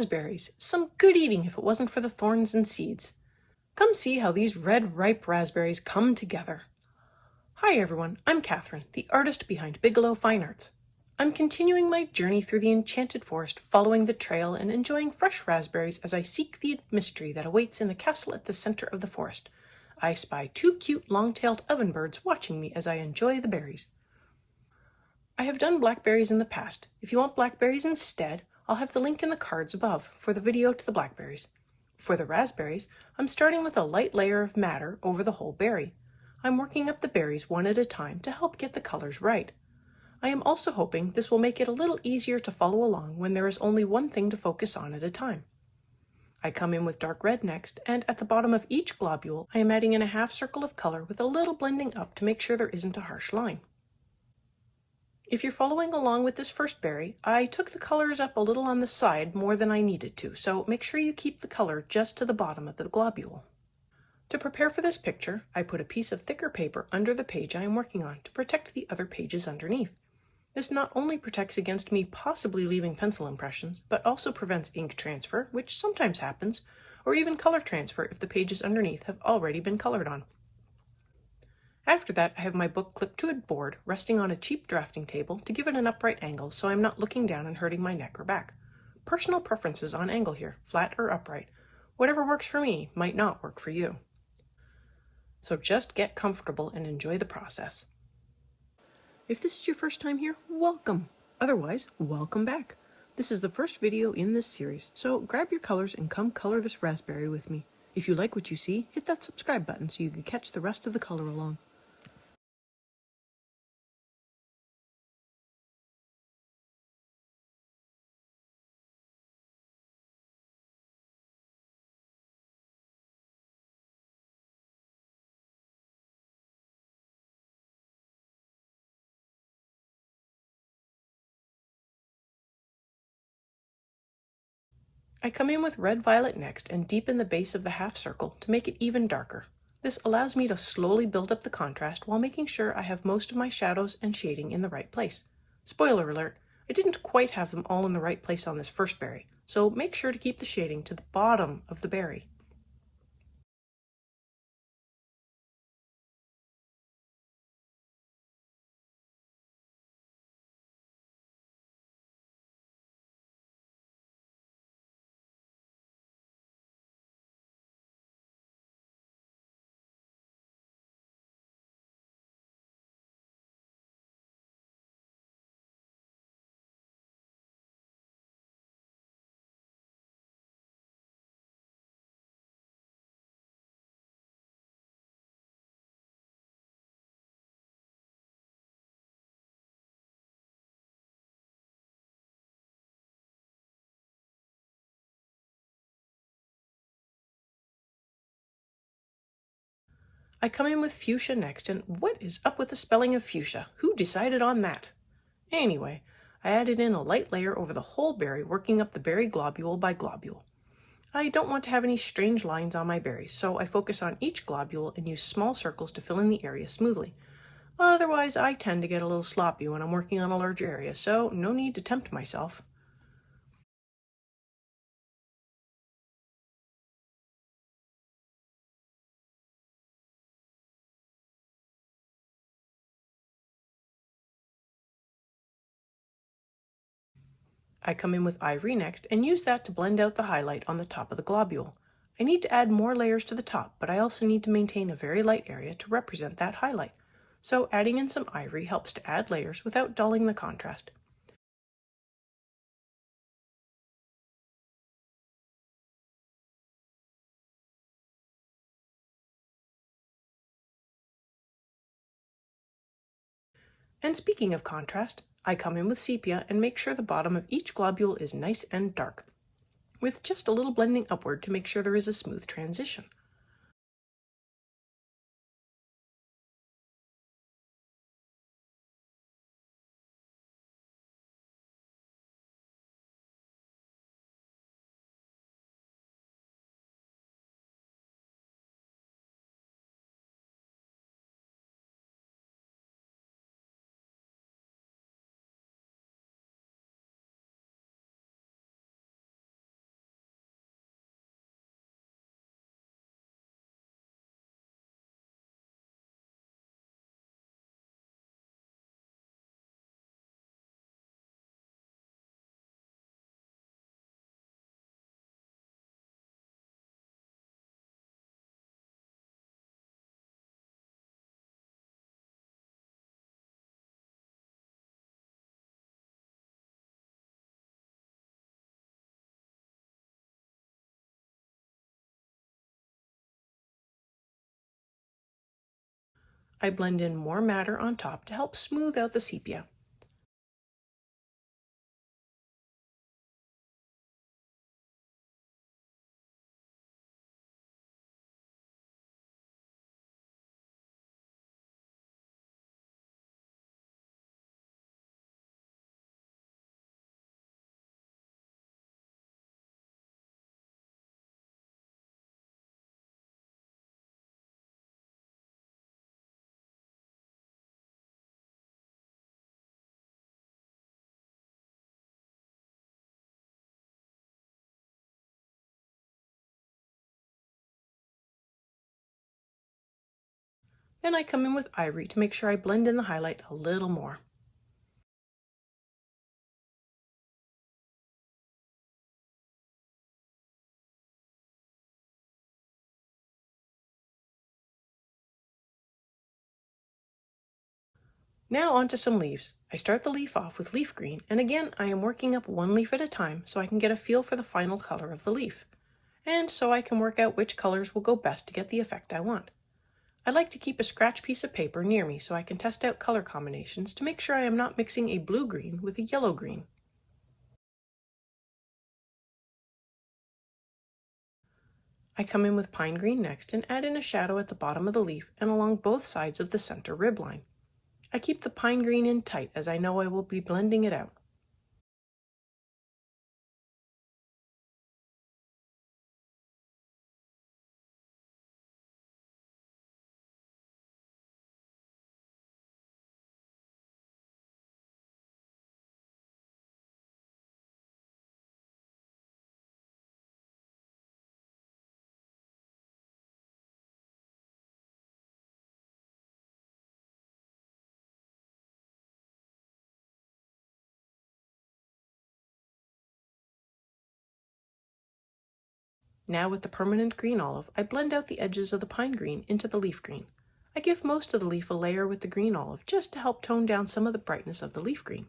raspberries, some good eating if it wasn't for the thorns and seeds. Come see how these red, ripe raspberries come together. Hi everyone, I'm Catherine, the artist behind Bigelow Fine Arts. I'm continuing my journey through the Enchanted Forest, following the trail and enjoying fresh raspberries as I seek the mystery that awaits in the castle at the center of the forest. I spy two cute long-tailed oven birds watching me as I enjoy the berries. I have done blackberries in the past. If you want blackberries instead, I'll have the link in the cards above for the video to the blackberries. For the raspberries, I'm starting with a light layer of madder over the whole berry. I'm working up the berries one at a time to help get the colors right. I am also hoping this will make it a little easier to follow along when there is only one thing to focus on at a time. I come in with dark red next, and at the bottom of each globule, I am adding in a half circle of color with a little blending up to make sure there isn't a harsh line. If you're following along with this first berry, I took the colors up a little on the side more than I needed to, so make sure you keep the color just to the bottom of the globule. To prepare for this picture, I put a piece of thicker paper under the page I am working on to protect the other pages underneath. This not only protects against me possibly leaving pencil impressions, but also prevents ink transfer, which sometimes happens, or even color transfer if the pages underneath have already been colored on. After that, I have my book clipped to a board resting on a cheap drafting table to give it an upright angle so I'm not looking down and hurting my neck or back. Personal preferences on angle here, flat or upright. Whatever works for me might not work for you. So just get comfortable and enjoy the process. If this is your first time here, welcome. Otherwise, welcome back. This is the first video in this series, so grab your colors and come color this raspberry with me. If you like what you see, hit that subscribe button so you can catch the rest of the color along. I come in with red violet next and deepen the base of the half circle to make it even darker. This allows me to slowly build up the contrast while making sure I have most of my shadows and shading in the right place. Spoiler alert, I didn't quite have them all in the right place on this first berry, so make sure to keep the shading to the bottom of the berry. I come in with fuchsia next, and what is up with the spelling of fuchsia? Who decided on that? Anyway, I added in a light layer over the whole berry, working up the berry globule by globule. I don't want to have any strange lines on my berries, so I focus on each globule and use small circles to fill in the area smoothly. Otherwise, I tend to get a little sloppy when I'm working on a large area, so no need to tempt myself. I come in with ivory next and use that to blend out the highlight on the top of the globule. I need to add more layers to the top, but I also need to maintain a very light area to represent that highlight. So adding in some ivory helps to add layers without dulling the contrast. And speaking of contrast, I come in with sepia and make sure the bottom of each globule is nice and dark, with just a little blending upward to make sure there is a smooth transition. I blend in more matter on top to help smooth out the sepia. Then I come in with ivory to make sure I blend in the highlight a little more. Now onto some leaves. I start the leaf off with leaf green, and again I am working up one leaf at a time so I can get a feel for the final color of the leaf, and so I can work out which colors will go best to get the effect I want. I like to keep a scratch piece of paper near me so I can test out color combinations to make sure I am not mixing a blue-green with a yellow-green. I come in with pine green next and add in a shadow at the bottom of the leaf and along both sides of the center rib line. I keep the pine green in tight as I know I will be blending it out. Now with the permanent green olive, I blend out the edges of the pine green into the leaf green. I give most of the leaf a layer with the green olive just to help tone down some of the brightness of the leaf green.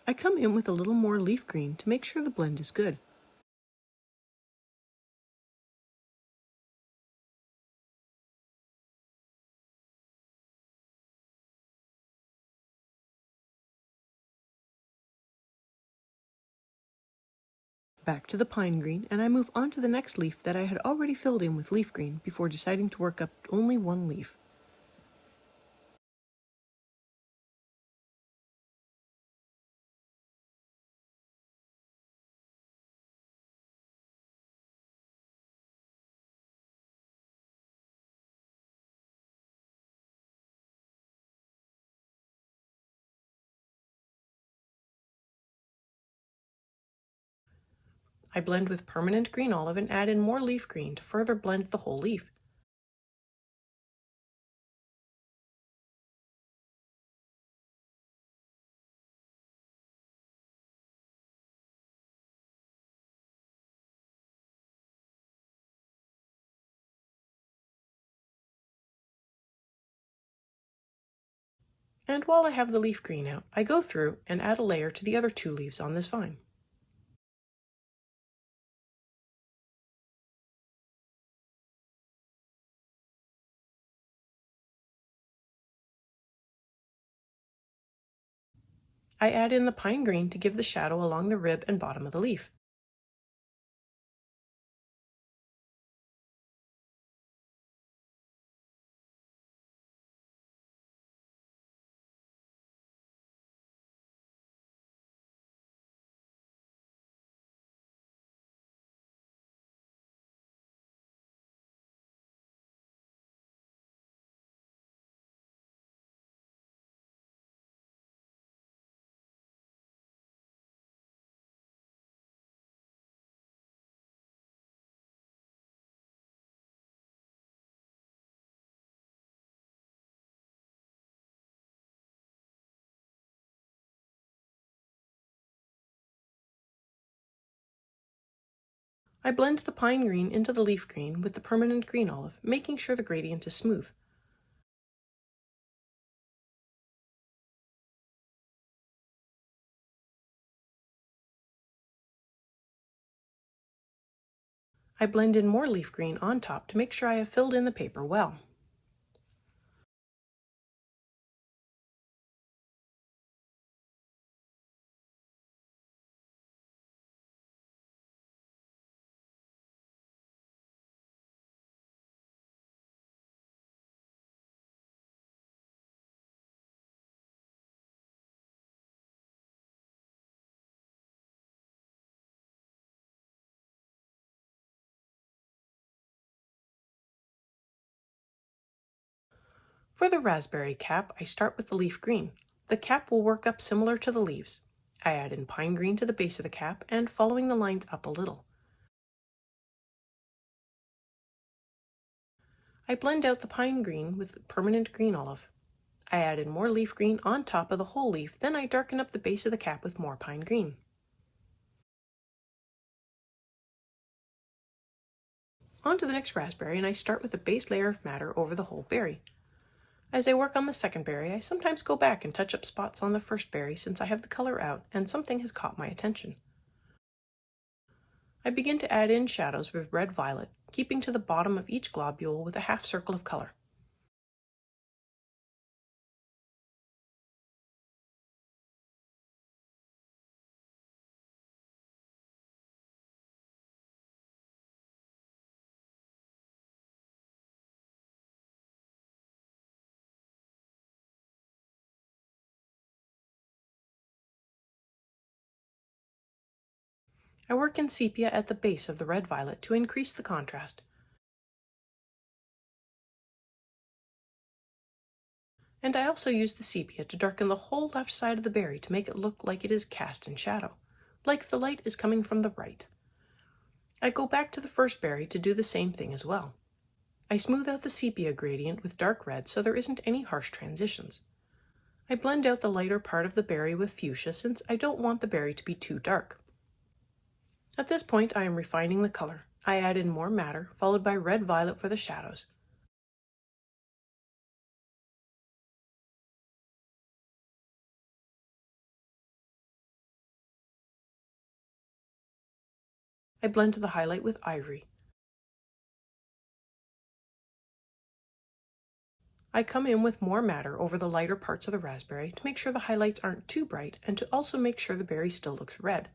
I come in with a little more leaf green to make sure the blend is good. Back to the pine green, and I move on to the next leaf that I had already filled in with leaf green before deciding to work up only one leaf. I blend with permanent green olive and add in more leaf green to further blend the whole leaf. And while I have the leaf green out, I go through and add a layer to the other two leaves on this vine. I add in the pine green to give the shadow along the rib and bottom of the leaf. I blend the pine green into the leaf green with the permanent green olive, making sure the gradient is smooth. I blend in more leaf green on top to make sure I have filled in the paper well. For the raspberry cap, I start with the leaf green. The cap will work up similar to the leaves. I add in pine green to the base of the cap and following the lines up a little. I blend out the pine green with permanent green olive. I add in more leaf green on top of the whole leaf, then I darken up the base of the cap with more pine green. On to the next raspberry, and I start with a base layer of matter over the whole berry. As I work on the second berry, I sometimes go back and touch up spots on the first berry since I have the color out and something has caught my attention. I begin to add in shadows with red-violet, keeping to the bottom of each globule with a half circle of color. I work in sepia at the base of the red-violet to increase the contrast. And I also use the sepia to darken the whole left side of the berry to make it look like it is cast in shadow, like the light is coming from the right. I go back to the first berry to do the same thing as well. I smooth out the sepia gradient with dark red so there isn't any harsh transitions. I blend out the lighter part of the berry with fuchsia since I don't want the berry to be too dark. At this point I am refining the color. I add in more matter, followed by red-violet for the shadows. I blend the highlight with ivory. I come in with more matter over the lighter parts of the raspberry to make sure the highlights aren't too bright and to also make sure the berry still looks red.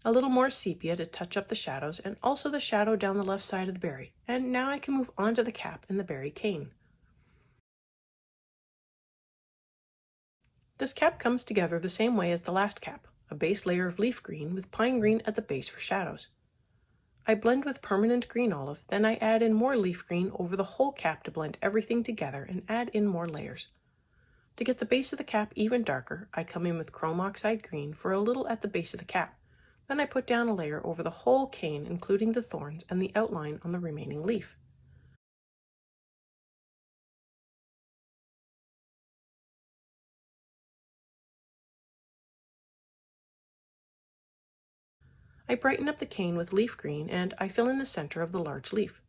A little more sepia to touch up the shadows and also the shadow down the left side of the berry, and now I can move on to the cap and the berry cane. This cap comes together the same way as the last cap, a base layer of leaf green with pine green at the base for shadows. I blend with permanent green olive, then I add in more leaf green over the whole cap to blend everything together and add in more layers. To get the base of the cap even darker, I come in with chrome oxide green for a little at the base of the cap. Then I put down a layer over the whole cane, including the thorns and the outline on the remaining leaf. I brighten up the cane with leaf green and I fill in the center of the large leaf.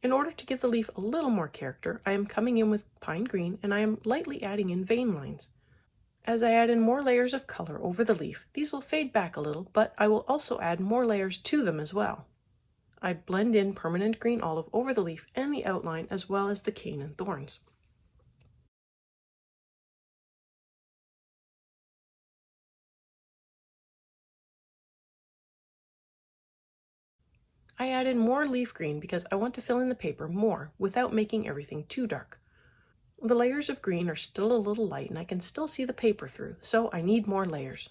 In order to give the leaf a little more character, I am coming in with pine green and I am lightly adding in vein lines. As I add in more layers of color over the leaf, these will fade back a little, but I will also add more layers to them as well. I blend in permanent green olive over the leaf and the outline as well as the cane and thorns. I add in more leaf green because I want to fill in the paper more without making everything too dark. The layers of green are still a little light and I can still see the paper through, so I need more layers.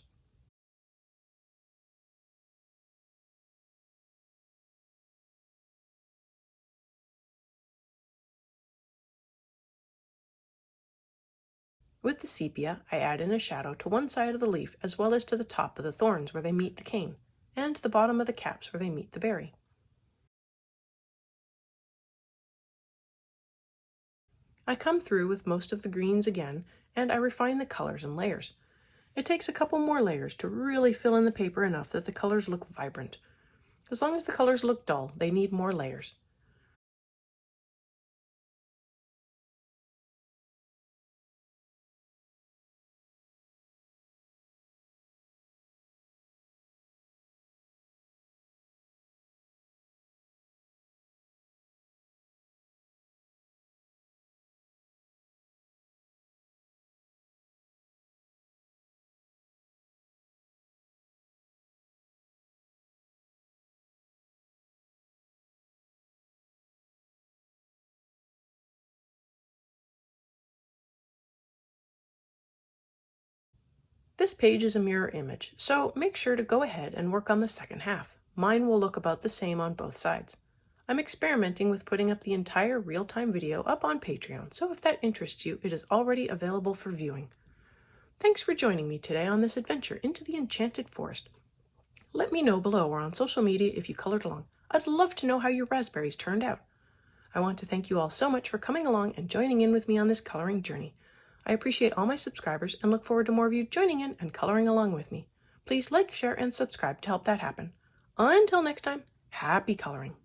With the sepia, I add in a shadow to one side of the leaf as well as to the top of the thorns where they meet the cane, and the bottom of the caps where they meet the berry. I come through with most of the greens again, and I refine the colors and layers. It takes a couple more layers to really fill in the paper enough that the colors look vibrant. As long as the colors look dull, they need more layers. This page is a mirror image, so make sure to go ahead and work on the second half. Mine will look about the same on both sides. I'm experimenting with putting up the entire real-time video up on Patreon, so if that interests you, it is already available for viewing. Thanks for joining me today on this adventure into the Enchanted Forest. Let me know below or on social media if you colored along. I'd love to know how your raspberries turned out. I want to thank you all so much for coming along and joining in with me on this coloring journey. I appreciate all my subscribers and look forward to more of you joining in and coloring along with me. Please like, share, and subscribe to help that happen. Until next time, happy coloring!